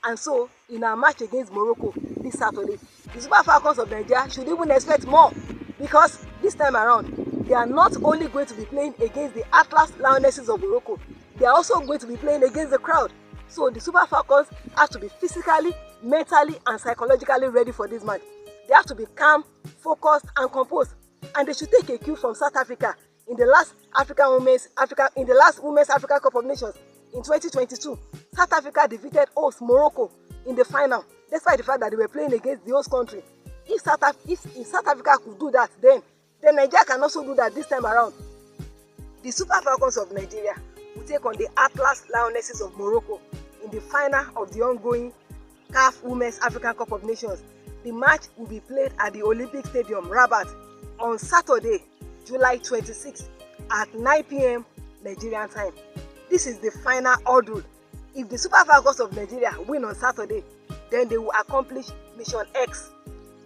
And so, in our match against Morocco this Saturday, the Super Falcons of Nigeria should even expect more, because this time around, they are not only going to be playing against the Atlas Lionesses of Morocco, they are also going to be playing against the crowd. So the Super Falcons have to be physically, mentally, and psychologically ready for this match. They have to be calm, focused, and composed. And they should take a cue from South Africa in the last Women's African Cup of Nations in 2022. South Africa defeated host Morocco in the final, despite the fact that they were playing against the host country. If South Africa could do that, then Nigeria can also do that this time around. The Super Falcons of Nigeria will take on the Atlas Lionesses of Morocco in the final of the ongoing CAF Women's African Cup of Nations. The match will be played at the Olympic Stadium, Rabat, on Saturday, July 26 at 9 p.m. Nigerian time. This is the final hurdle. If the Super Falcons of Nigeria win on Saturday, then they will accomplish Mission X.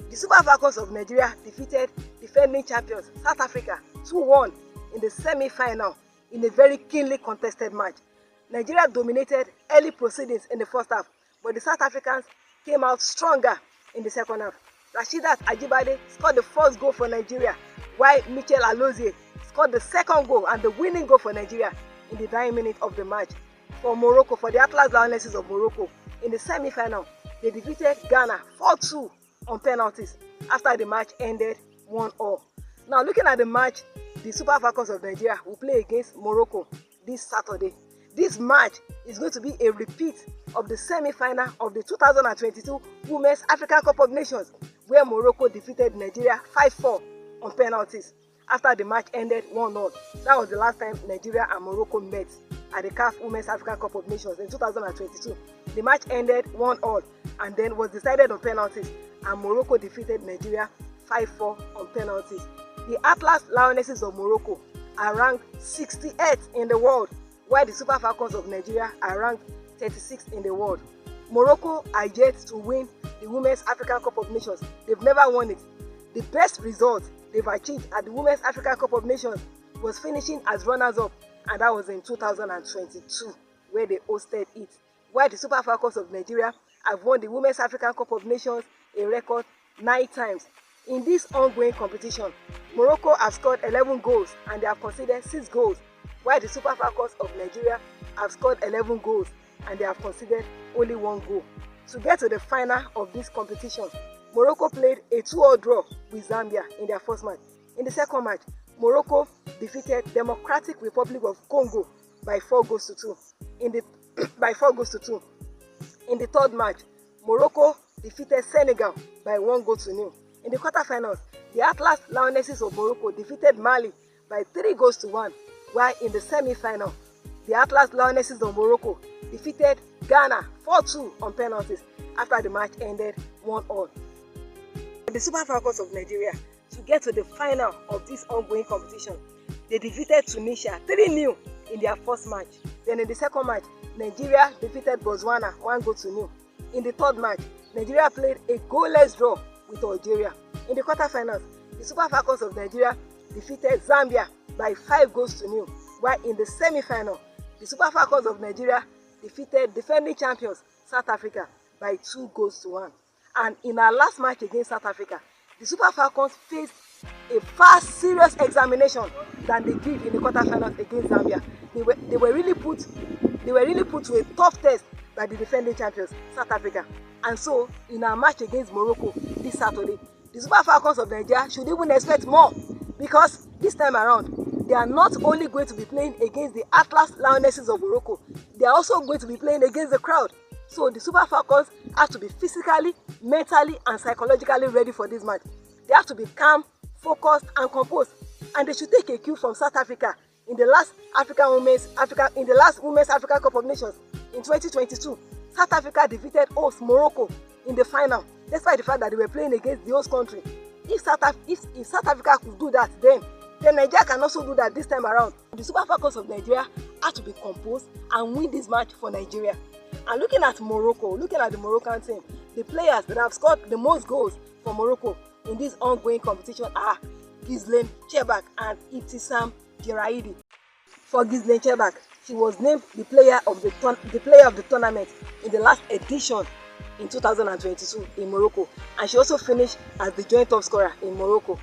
The Super Falcons of Nigeria defeated defending champions South Africa 2-1 in the semi-final in a very keenly contested match. Nigeria dominated early proceedings in the first half, but the South Africans came out stronger in the second half. Rasheedat Ajibade scored the first goal for Nigeria, while Michel Alozie scored the second goal and the winning goal for Nigeria in the 9th minute of the match. For Morocco, for the Atlas Lionesses of Morocco, in the semi-final, they defeated Ghana 4-2 on penalties after the match ended 1-1. Now, looking at the match, the Super Falcons of Nigeria will play against Morocco this Saturday. This match is going to be a repeat of the semi-final of the 2022 Women's African Cup of Nations, where Morocco defeated Nigeria 5-4 on penalties after the match ended 1-0. That was the last time Nigeria and Morocco met at the CAF Women's African Cup of Nations in 2022. The match ended 1-1 and then was decided on penalties, and Morocco defeated Nigeria 5-4 on penalties. The Atlas Lionesses of Morocco are ranked 68th in the world, while the Super Falcons of Nigeria are ranked 36th in the world. Morocco are yet to win the Women's African Cup of Nations. They've never won it. The best result they've achieved at the Women's African Cup of Nations was finishing as runners-up, and that was in 2022, where they hosted it. While the Super Falcons of Nigeria have won the Women's African Cup of Nations a record 9 times. In this ongoing competition, Morocco have scored 11 goals and they have conceded 6 goals, while the Super Falcons of Nigeria have scored 11 goals and they have conceded only 1 goal. To get to the final of this competition, Morocco played a 2-2 draw with Zambia in their first match. In the second match, Morocco defeated Democratic Republic of Congo by 4-2. In the third match, Morocco defeated Senegal by 1-0. In the quarterfinals, the Atlas Lionesses of Morocco defeated Mali by 3-1, while in the semi-final, the Atlas Lionesses of Morocco defeated Ghana 4-2 on penalties after the match ended 1-1. The Super Falcons of Nigeria, to get to the final of this ongoing competition, they defeated Tunisia 3-0 in their first match. Then in the second match, Nigeria defeated Botswana 1-0. In the third match, Nigeria played a goalless draw with Algeria. In the quarterfinals, the Super Falcons of Nigeria defeated Zambia by 5-0, while in the semi-final, the Super Falcons of Nigeria defeated defending champions South Africa by 2-1. And in our last match against South Africa, the Super Falcons faced a far serious examination than they did in the quarterfinals against Zambia. They were really put to a tough test by the defending champions South Africa. And so, in our match against Morocco this Saturday, the Super Falcons of Nigeria should even expect more, because this time around, they are not only going to be playing against the Atlas Lionesses of Morocco, they are also going to be playing against the crowd. So the Super Falcons have to be physically, mentally, and psychologically ready for this match. They have to be calm, focused, and composed, and they should take a cue from South Africa in the last Women's African Cup of Nations in 2022. South Africa defeated host Morocco in the final, despite the fact that they were playing against the host country. If South Africa could do that, then Nigeria can also do that this time around. The Super Falcons of Nigeria have to be composed and win this match for Nigeria. And looking at Morocco, looking at the Moroccan team, the players that have scored the most goals for Morocco in this ongoing competition are Ghislaine Chebak and Ibtissam Jeraidi. For Ghislaine Chebak, She was named the player of the tournament in the last edition in 2022 in Morocco, and she also finished as the joint top scorer in Morocco.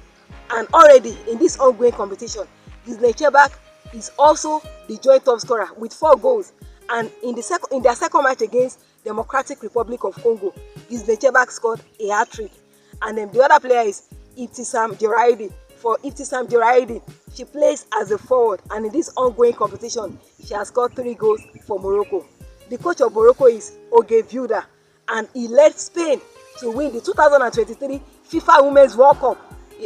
And already in this ongoing competition, Gisle Chebak is also the joint top scorer with 4 goals. And in their second match against Democratic Republic of Congo, Gisle Chebak scored a hat-trick. And then the other player is Ibtissam Diouraidi. For Ibtissam Diouraidi, she plays as a forward, and in this ongoing competition, she has scored 3 goals for Morocco. The coach of Morocco is Oge Viuda, and he led Spain to win the 2023 FIFA Women's World Cup.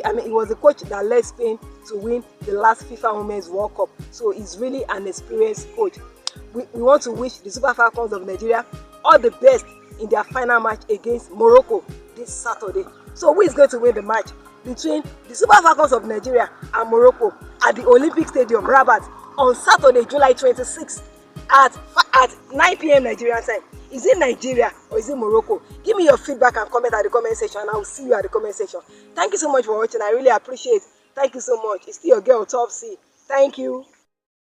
I mean, he was the coach that led Spain to win the last FIFA Women's World Cup. So he's really an experienced coach. We want to wish the Super Falcons of Nigeria all the best in their final match against Morocco this Saturday. So who is going to win the match between the Super Falcons of Nigeria and Morocco at the Olympic Stadium, Rabat, on Saturday, July 26th at 9 p.m. Nigerian time? Is it Nigeria or is it Morocco? Give me your feedback and comment at the comment section, and I will see you at the comment section. Thank you so much for watching. I really appreciate it. Thank you so much. It's still your girl, Top C. Thank you.